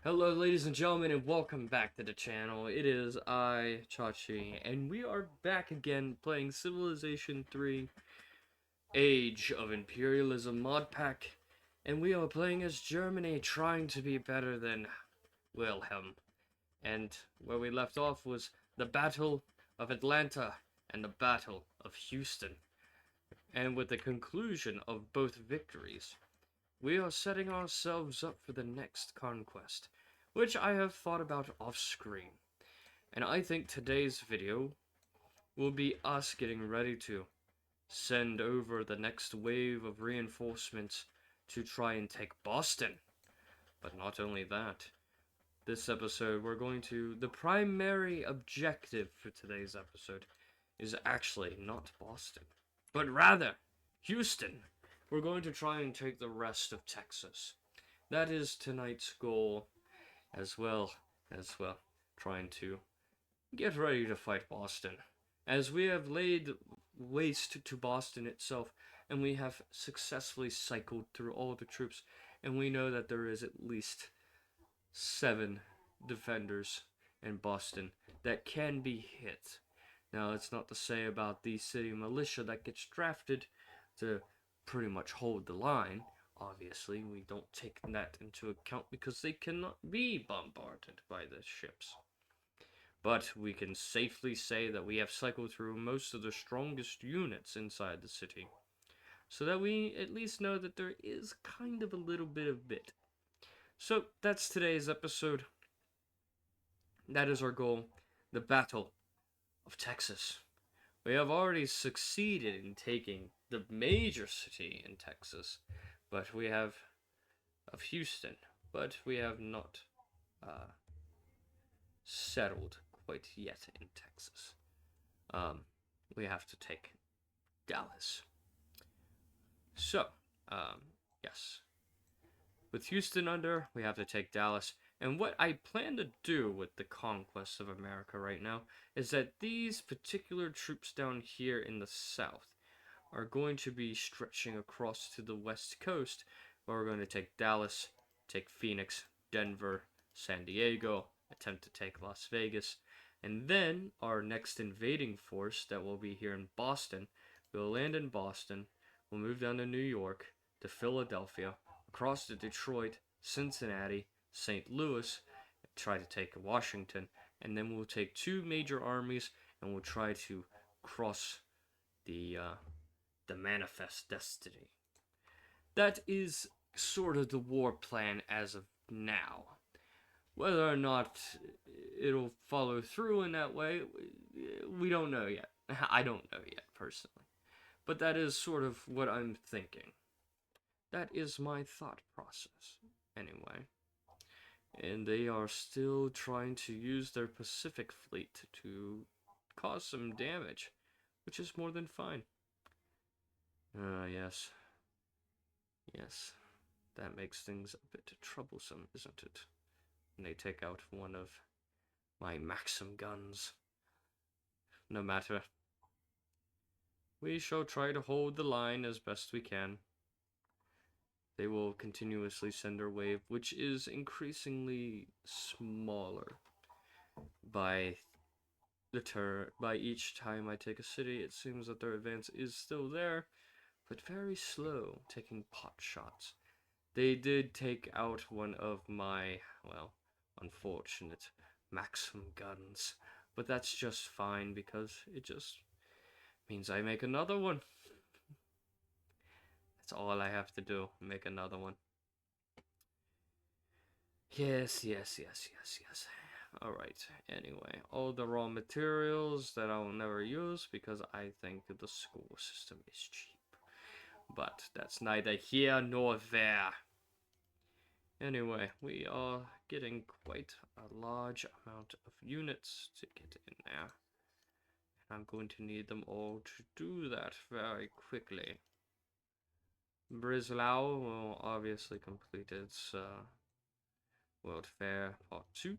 Hello ladies and gentlemen and welcome back to the channel. It is I, Chachi, and we are back again playing Civilization 3 Age of Imperialism mod pack. And we are playing as Germany trying to be better than Wilhelm. And where we left off was the Battle of Atlanta and the Battle of Houston. And with the conclusion of both victories, we are setting ourselves up for the next conquest, which I have thought about off screen. And I think today's video will be us getting ready to send over the next wave of reinforcements to try and take Boston. But not only that, this episode the primary objective for today's episode is actually not Boston, but rather Houston. We're going to try and take the rest of Texas. That is tonight's goal, as well trying to get ready to fight Boston, as we have laid waste to Boston itself, and we have successfully cycled through all the troops, and we know that there is at least 7 defenders in Boston that can be hit. Now, it's not to say about the city militia that gets drafted to pretty much hold the line. Obviously, we don't take that into account because they cannot be bombarded by the ships. But we can safely say that we have cycled through most of the strongest units inside the city, so that we at least know that there is kind of a little bit of bit. So that's today's episode. That is our goal, the Battle of Texas. We have already succeeded in taking the major city in Texas, but we have of Houston, but we have not settled quite yet in Texas. We have to take Dallas. So, yes. With Houston under, we have to take Dallas. And what I plan to do with the conquest of America right now is that these particular troops down here in the south are going to be stretching across to the west coast, where we're going to take Dallas, take Phoenix, Denver, San Diego, attempt to take Las Vegas, and then our next invading force that will be here in Boston will land in Boston, we'll move down to New York, to Philadelphia, across to Detroit, Cincinnati, St. Louis, try to take Washington, and then we'll take 2 major armies and we'll try to cross the Manifest Destiny. That is sort of the war plan as of now. Whether or not it'll follow through in that way, we don't know yet. I don't know yet, personally. But that is sort of what I'm thinking. That is my thought process, anyway. And they are still trying to use their Pacific fleet to cause some damage, which is more than fine. Yes. Yes. That makes things a bit troublesome, isn't it? And they take out one of my Maxim guns. No matter. We shall try to hold the line as best we can. They will continuously send their wave, which is increasingly smaller by by each time I take a city. It seems that their advance is still there, but very slow, taking pot shots. They did take out one of my, well, unfortunate Maxim guns, but that's just fine because it just means I make another one. That's all I have to do, make another one. Yes. Alright, anyway, all the raw materials that I'll never use because I think the school system is cheap. But that's neither here nor there. Anyway, we are getting quite a large amount of units to get in there. And I'm going to need them all to do that very quickly. Breslau will obviously complete its World Fair Part 2.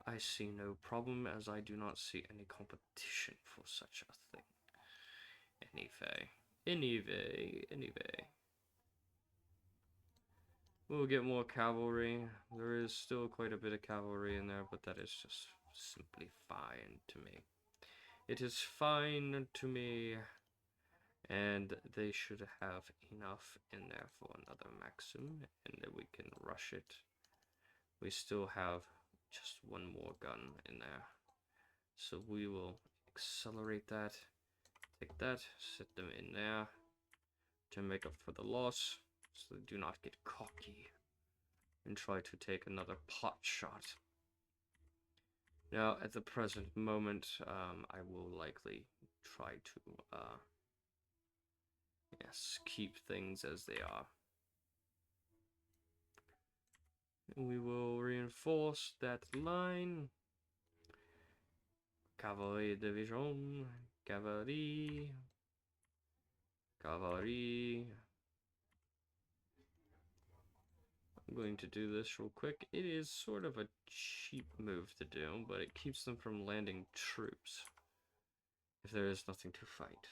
I see no problem, as I do not see any competition for such a thing. Anyway. We'll get more cavalry. There is still quite a bit of cavalry in there, but that is just simply fine to me. It is fine to me, and they should have enough in there for another Maxim, and then we can rush it. We still have just one more gun in there, so we will accelerate that, take that, set them in there to make up for the loss, so they do not get cocky and try to take another pot shot. Now, at the present moment, I will likely try to, yes, keep things as they are. And we will reinforce that line. Cavalry division, cavalry, cavalry. I'm going to do this real quick. It is sort of a cheap move to do, but it keeps them from landing troops if there is nothing to fight.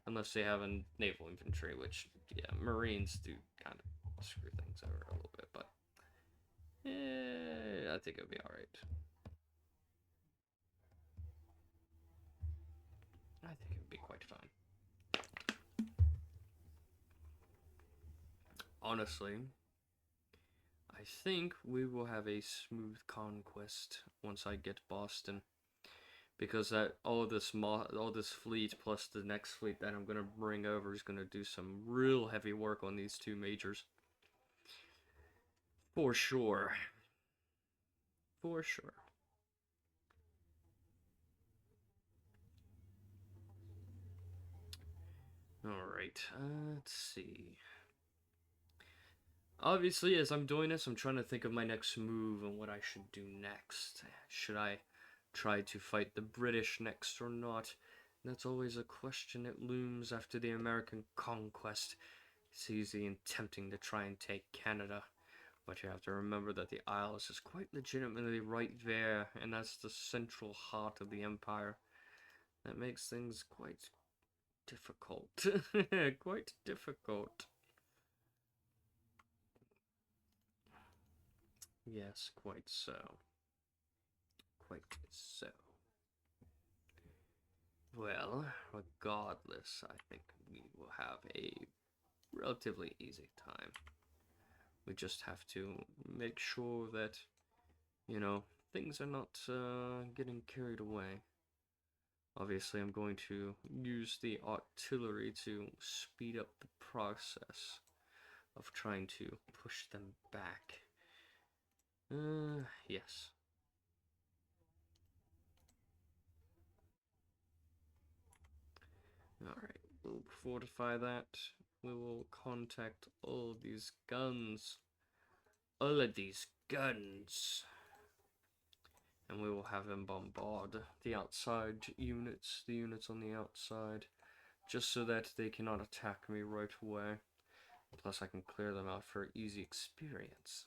Unless they have a naval infantry, which, yeah, Marines do kind of screw things over a little bit, but I think it'll be alright. I think it'll be quite fine. Honestly, I think we will have a smooth conquest once I get Boston, because all this fleet plus the next fleet that I'm gonna bring over is gonna do some real heavy work on these two majors, for sure. For sure. Alright, let's see. Obviously, as I'm doing this, I'm trying to think of my next move and what I should do next. Should I try to fight the British next or not? That's always a question that looms after the American conquest. It's easy and tempting to try and take Canada, but you have to remember that the Isles is quite legitimately right there, and that's the central heart of the empire. That makes things quite difficult. Quite difficult. Yes, quite so. Quite so. Well, regardless, I think we will have a relatively easy time. We just have to make sure that, you know, things are not getting carried away. Obviously, I'm going to use the artillery to speed up the process of trying to push them back. Yes. Alright, we'll fortify that. We will contact all of these guns. All of these guns. And we will have them bombard the outside units, the units on the outside, just so that they cannot attack me right away. Plus I can clear them out for easy experience.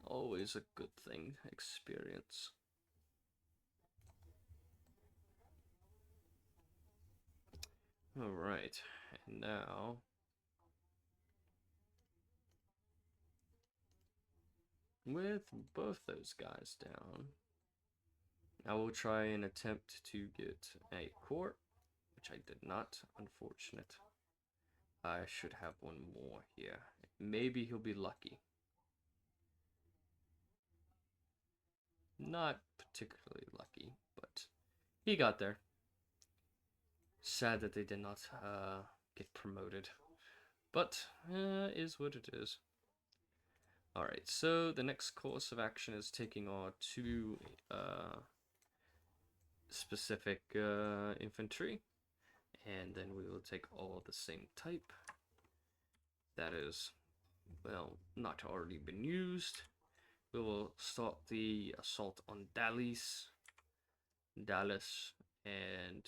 Always a good thing, experience. Alright, and now with both those guys down, I will try and attempt to get a court, which I did not, unfortunate. I should have one more here. Maybe he'll be lucky. Not particularly lucky, but he got there. Sad that they did not get promoted, but is what it is. Alright, so the next course of action is taking our two specific infantry, and then we will take all the same type. That is, well, not already been used. We will start the assault on Dallas, and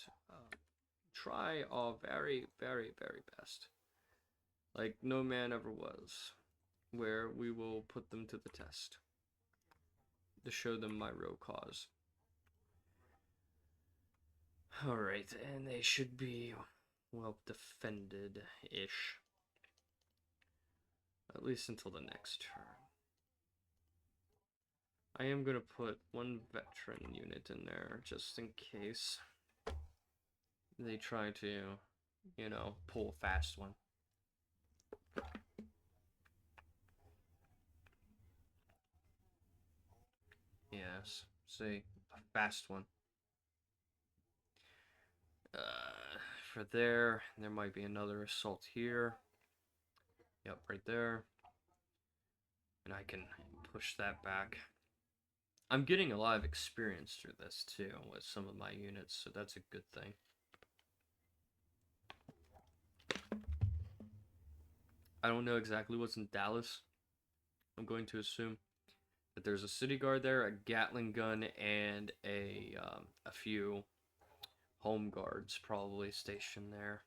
try our very, very, very best, like no man ever was, where we will put them to the test to show them my real cause. Alright, and they should be well defended-ish. least until the next turn. I am going to put one veteran unit in there, just in case they try to, you know, pull a fast one. Yes, say, a fast one. For there might be another assault here. Yep, right there. And I can push that back. I'm getting a lot of experience through this, too, with some of my units, so that's a good thing. I don't know exactly what's in Dallas. I'm going to assume that there's a city guard there, a Gatling gun, and a few home guards probably stationed there.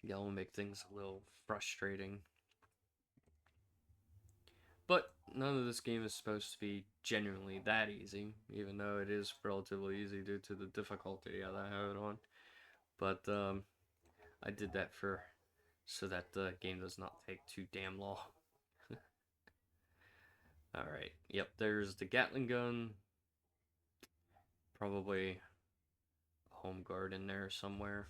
Yeah, will make things a little frustrating. But none of this game is supposed to be genuinely that easy, even though it is relatively easy due to the difficulty that I have it on. But I did that so that the game does not take too damn long. Alright, yep, there's the Gatling gun. Probably a home guard in there somewhere.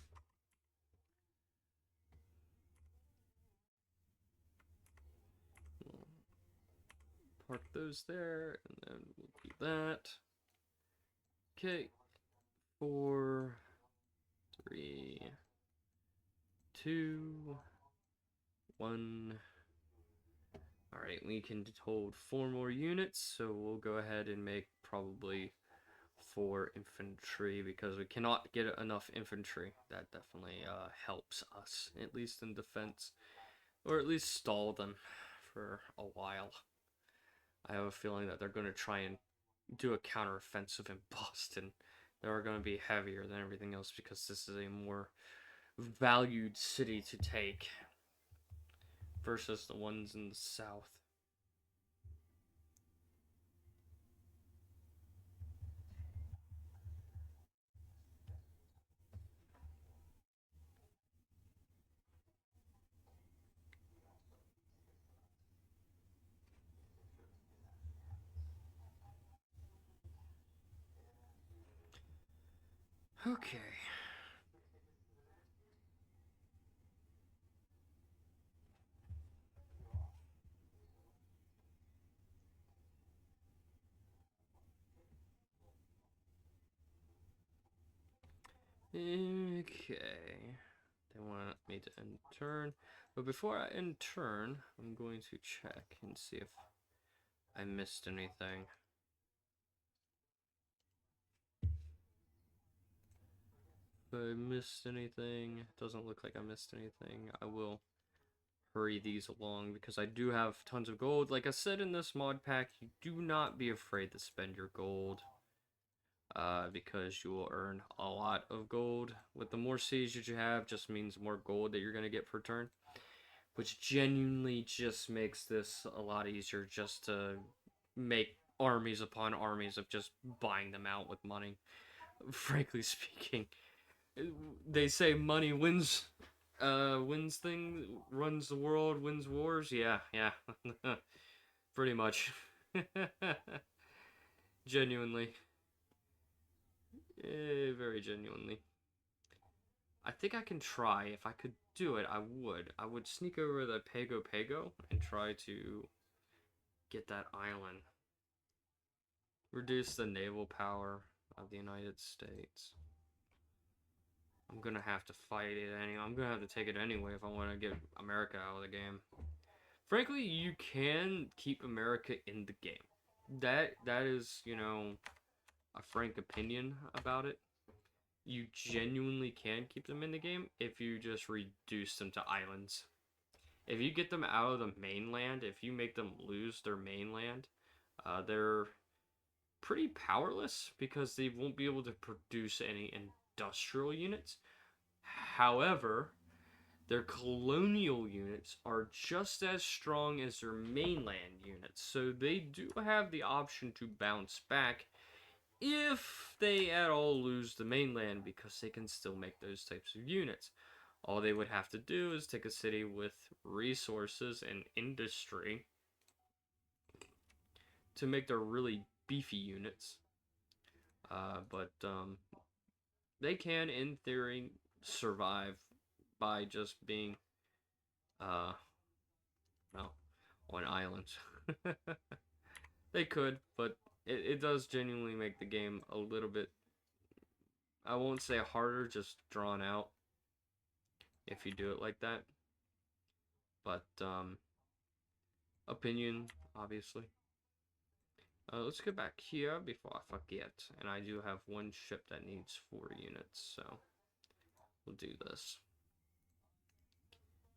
Park those there, and then we'll keep that. Okay, 4, 3, 2, 1. Alright, we can hold 4 more units, so we'll go ahead and make probably 4 infantry, because we cannot get enough infantry. That definitely helps us, at least in defense, or at least stall them for a while. I have a feeling that they're going to try and do a counteroffensive in Boston. They're going to be heavier than everything else because this is a more valued city to take versus the ones in the south. Okay. Okay. They want me to end turn. But before I end turn, I'm going to check and see if I missed anything. If I missed anything, doesn't look like I missed anything. I will hurry these along because I do have tons of gold. Like I said in this mod pack, you do not be afraid to spend your gold. Because you will earn a lot of gold. With the more sieges you have, just means more gold that you're going to get per turn. Which genuinely just makes this a lot easier just to make armies upon armies of just buying them out with money. Frankly speaking. They say money wins runs the world, wins wars. Yeah. Pretty much. Genuinely. Very genuinely. I think I can try. If I could do it, I would. I would sneak over the Pago and try to get that island. Reduce the naval power of the United States. I'm gonna have to fight it anyway. I'm gonna have to take it anyway if I want to get America out of the game. Frankly, you can keep America in the game. That is, you know, a frank opinion about it. You genuinely can keep them in the game if you just reduce them to islands. If you get them out of the mainland, if you make them lose their mainland, they're pretty powerless because they won't be able to produce any industrial units. However, their colonial units are just as strong as their mainland units, so they do have the option to bounce back if they at all lose the mainland, because they can still make those types of units. All they would have to do is take a city with resources and industry to make their really beefy units. But they can, in theory, survive by just being, uh, well, on islands. They could, but it does genuinely make the game a little bit, I won't say harder, just drawn out if you do it like that. But, opinion, obviously. Let's get back here before I forget. And I do have one ship that needs 4 units, so we'll do this.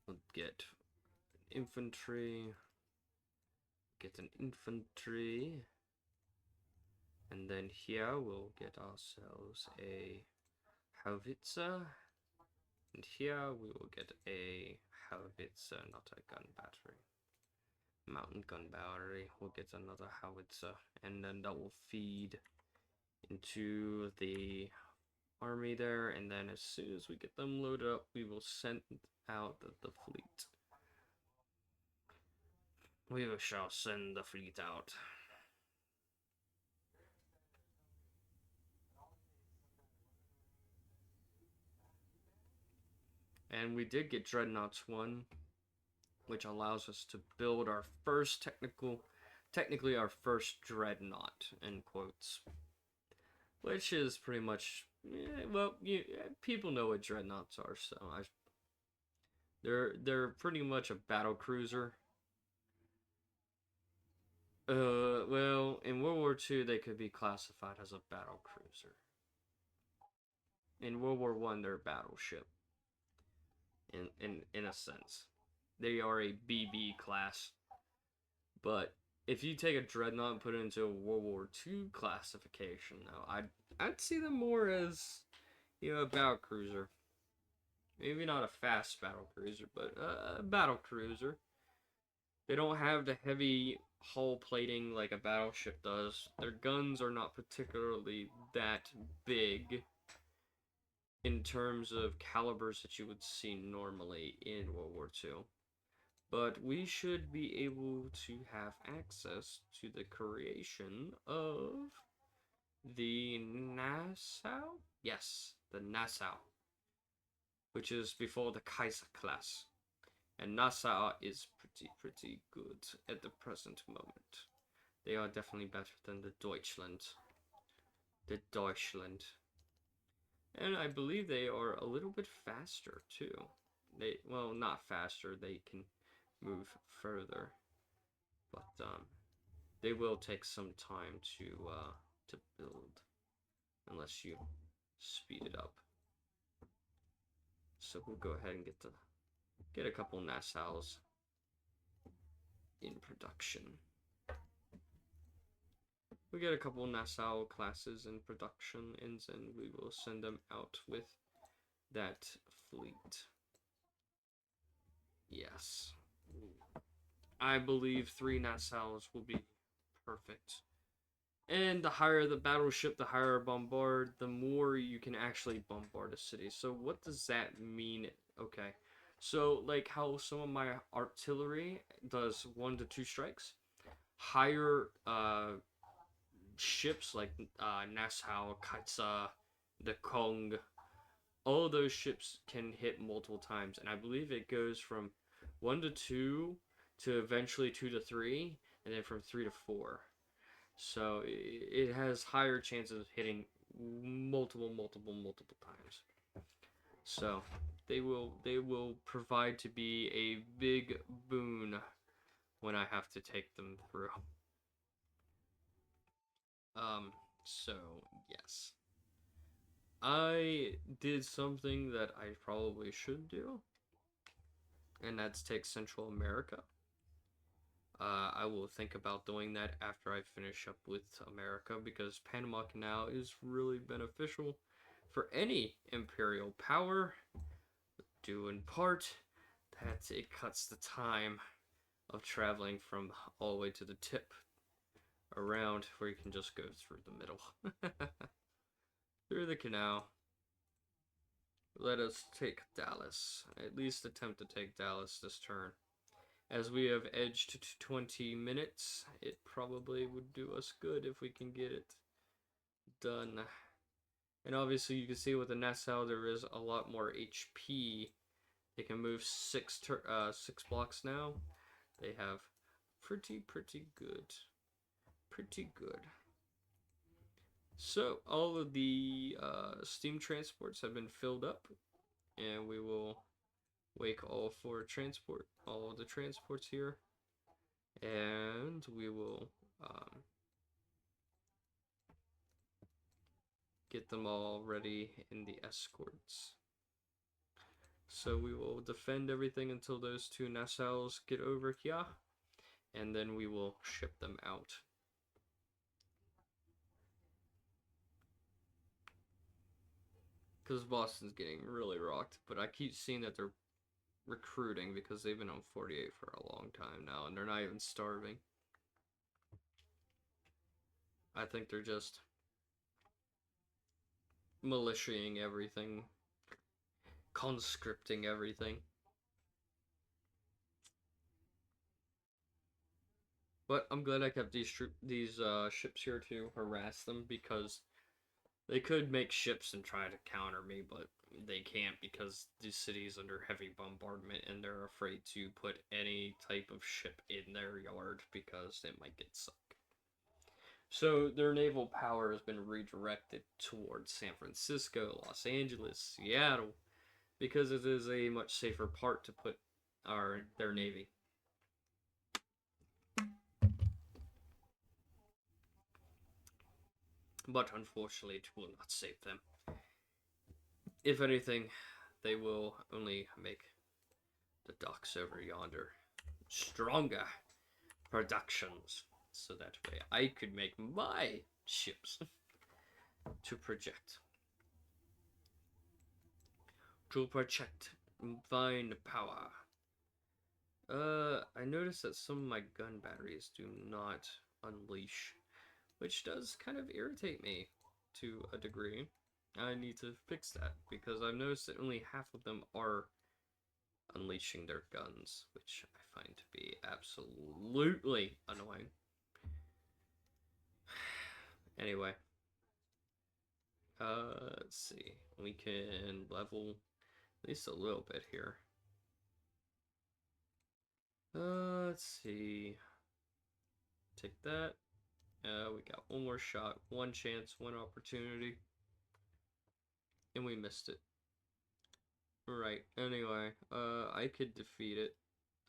We'll get infantry. Get an infantry. And then here we'll get ourselves a howitzer. And here we will get a howitzer, not a gun battery. Mountain gun battery. We'll get another howitzer. And then that will feed into the army there. And then as soon as we get them loaded up, we will send out the fleet. We shall send the fleet out. And we did get Dreadnoughts 1, which allows us to build our first technically our first Dreadnought, in quotes. Which is pretty much, well, people know what Dreadnoughts are, so they're pretty much a battle cruiser. Well, in World War II, they could be classified as a battle cruiser. In World War I, they're a battleship. In a sense, they are a BB class. But if you take a Dreadnought and put it into a World War II classification, though, I'd see them more as, a battle cruiser. Maybe not a fast battle cruiser, but a battle cruiser. They don't have the heavy hull plating like a battleship does. Their guns are not particularly that big in terms of calibers that you would see normally in World War II. But we should be able to have access to the creation of the Nassau? Yes, the Nassau, which is before the Kaiser class. And Nassau is pretty good at the present moment. They are definitely better than the Deutschland. The Deutschland. And I believe they are a little bit faster too. Well, not faster, they can move further. But they will take some time to build unless you speed it up. So we'll go ahead and get a couple Nassaus in production. We get a couple Nassau classes in production, and then we will send them out with that fleet. Yes. I believe 3 Nassaus will be perfect. And the higher the battleship, the higher bombard, the more you can actually bombard a city. So what does that mean? Okay. So like how some of my artillery does 1 to 2 strikes, higher ships like Nassau, Kaiser, the Kong, all of those ships can hit multiple times, and I believe it goes from 1 to 2 to eventually 2 to 3, and then from 3 to 4. So it has higher chances of hitting multiple times. So they will provide to be a big boon when I have to take them through. So yes. I did something that I probably should do, and that's take Central America. I will think about doing that after I finish up with America, because Panama Canal is really beneficial for any imperial power, due in part that it cuts the time of traveling from all the way to the tip around, where you can just go through the middle. Through the canal. Let us take Dallas. At least attempt to take Dallas this turn. As we have edged to 20 minutes, it probably would do us good if we can get it done. And obviously you can see with the Nassau there is a lot more HP. They can move six blocks now. They have pretty good. Pretty good. So all of the steam transports have been filled up, and we will wake all four transport, all of the transports here, and we will get them all ready in the escorts. So we will defend everything until those two Nassaus get over here, and then we will ship them out. Because Boston's getting really rocked, but I keep seeing that they're recruiting because they've been on 48 for a long time now, and they're not even starving. I think they're just militiaing everything, conscripting everything. But I'm glad I kept these ships here to harass them, because they could make ships and try to counter me, but they can't because the city's under heavy bombardment and they're afraid to put any type of ship in their yard because it might get sunk. So their naval power has been redirected towards San Francisco, Los Angeles, Seattle, because it is a much safer part to put their navy. But unfortunately, it will not save them. If anything, they will only make the docks over yonder stronger productions, so that way I could make my ships to project fine power. I noticed that some of my gun batteries do not unleash, which does kind of irritate me to a degree. I need to fix that because I've noticed that only half of them are unleashing their guns, which I find to be absolutely annoying. Anyway, let's see. We can level at least a little bit here. Let's see. Take that. We got one more shot, one chance, one opportunity, and we missed it. Right. Anyway, I could defeat it.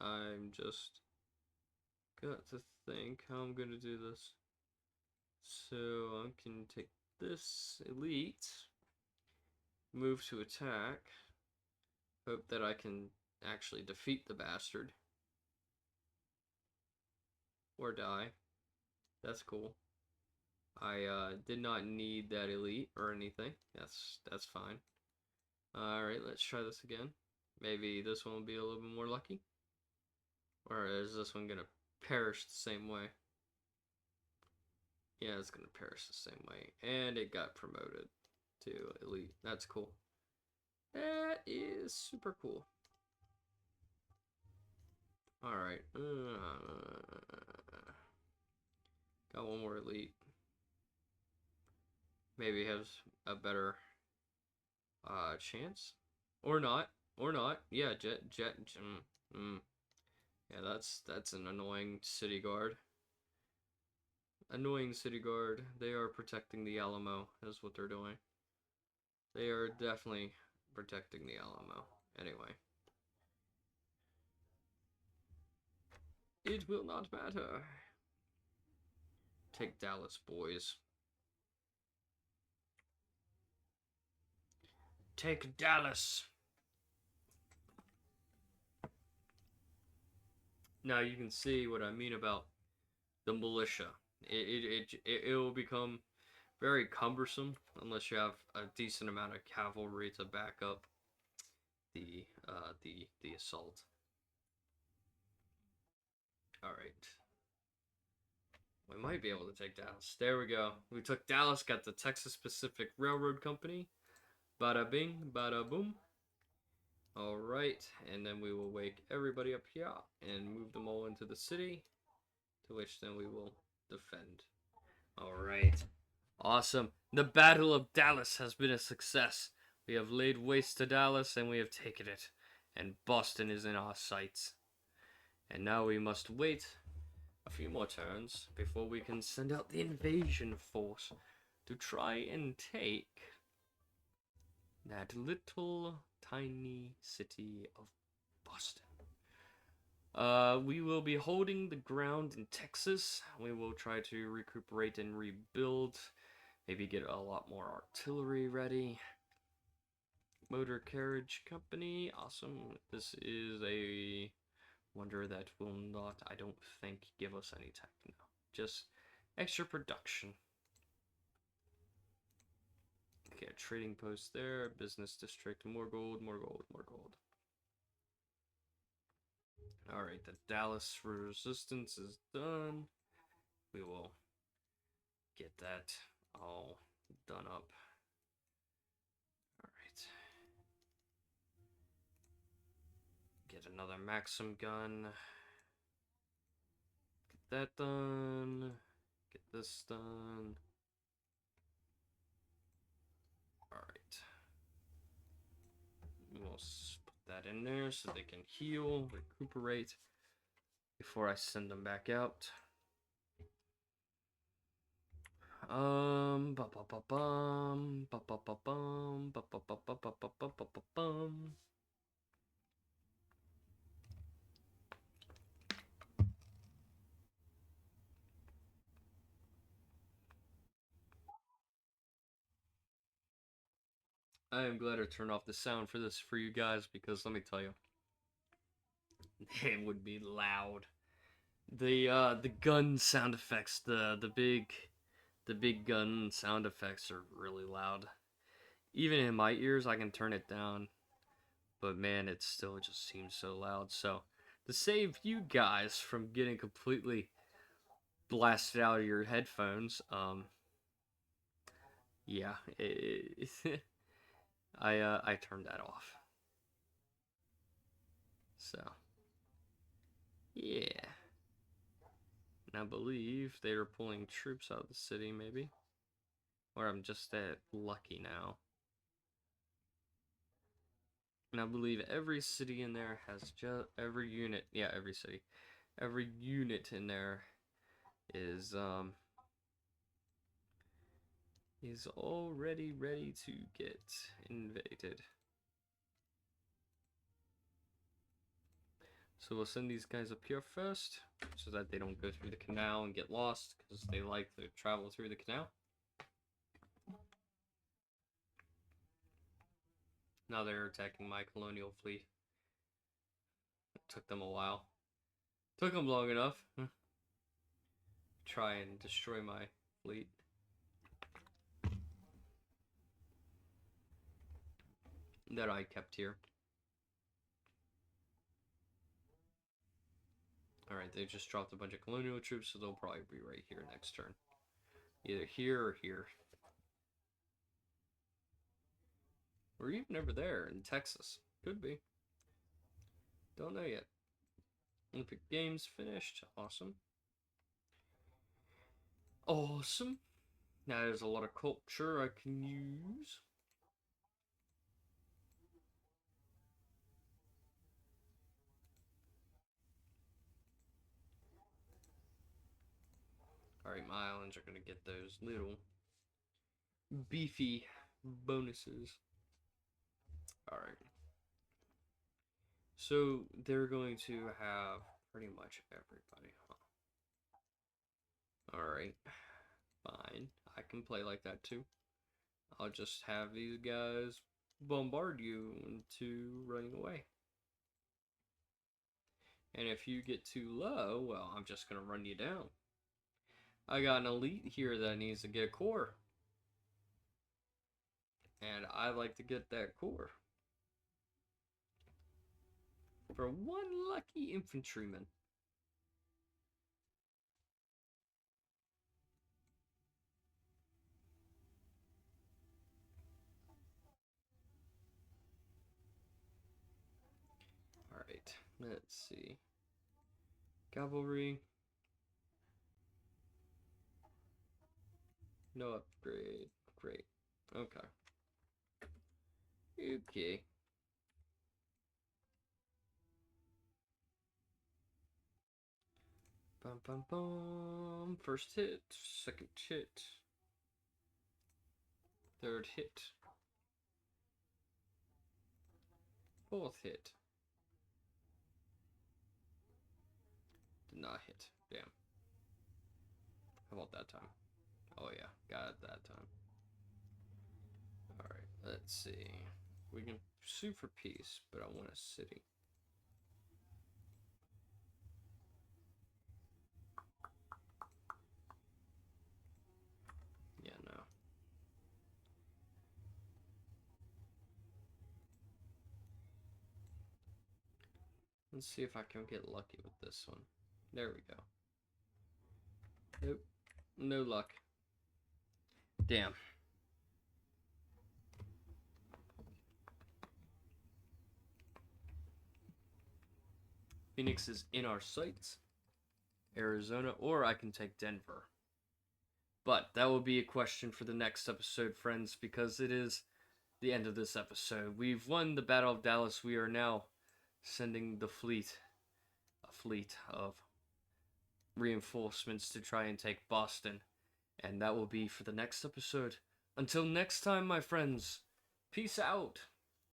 I'm just got to think how I'm gonna do this. So I can take this elite, move to attack, hope that I can actually defeat the bastard, or die. That's cool. I did not need that elite or anything. That's fine. Alright, let's try this again. Maybe this one will be a little bit more lucky. Or is this one gonna perish the same way? Yeah, it's gonna perish the same way. And it got promoted to elite. That's cool. That is super cool. Alright. Got one more elite. Maybe has a better chance. Or not. Or not. Yeah, jet. Yeah, that's an annoying city guard. Annoying city guard. They are protecting the Alamo, is what they're doing. They are definitely protecting the Alamo. Anyway. It will not matter. Take Dallas, boys. Take Dallas. Now you can see what I mean about the militia. It will become very cumbersome unless you have a decent amount of cavalry to back up the assault. All right. We might be able to take Dallas. There we go. We took Dallas, got the Texas Pacific Railroad Company, Bada bing, bada boom. Alright, and then we will wake everybody up here and move them all into the city, to which then we will defend. Alright, awesome. The Battle of Dallas has been a success. We have laid waste to Dallas and we have taken it, and Boston is in our sights. And now we must wait a few more turns before we can send out the invasion force to try and take that little tiny city of Boston. We will be holding the ground in Texas. We will try to recuperate and rebuild. Maybe get a lot more artillery ready. Motor carriage company. Awesome. This is a wonder that will not, I don't think, give us any tech. No. Just extra production. Okay, a trading post there. Business district. More gold, more gold, more gold. Alright, the Dallas resistance is done. We will get that all done up. Alright. Get another Maxim gun. Get that done. Get this done. Alright. We'll put that in there so they can heal, recuperate before I send them back out. I am glad to turn off the sound for this for you guys, because let me tell you, it would be loud. The gun sound effects, the big gun sound effects are really loud. Even in my ears, I can turn it down, but man, it still just seems so loud. So to save you guys from getting completely blasted out of your headphones, yeah, I turned that off. So yeah. And I believe they are pulling troops out of the city, maybe. Or I'm just that lucky now. And I believe every city in there has just every unit. Yeah, every city. Every unit in there is already ready to get invaded. So we'll send these guys up here first, so that they don't go through the canal and get lost, because they like to travel through the canal. Now they're attacking my colonial fleet. It took them a while. Took them long enough. Try and destroy my fleet. That I kept here. Alright, they just dropped a bunch of colonial troops, so they'll probably be right here next turn. Either here or here. Or even over there in Texas. Could be. Don't know yet. Olympic Games finished. Awesome. Awesome. Now there's a lot of culture I can use. Alright, my islands are going to get those little beefy bonuses. Alright. So they're going to have pretty much everybody, huh? Alright. Fine. I can play like that too. I'll just have these guys bombard you into running away. And if you get too low, well, I'm just going to run you down. I got an elite here that needs to get a core. And I like to get that core. For one lucky infantryman. Let's see. Cavalry. No upgrade. Great. Okay. Okay. Bum bum bum. First hit. Second hit. Third hit. Fourth hit. Did not hit. Damn. How about that time? Oh yeah, got it that time. Alright, let's see. We can sue for peace, but I want a city. Yeah, no. Let's see if I can get lucky with this one. There we go. Nope. No luck. Damn. Phoenix is in our sights. Arizona, or I can take Denver. But that will be a question for the next episode, friends, because it is the end of this episode. We've won the Battle of Dallas. We are now sending the fleet, a fleet of reinforcements to try and take Boston. And that will be for the next episode. Until next time, my friends, peace out.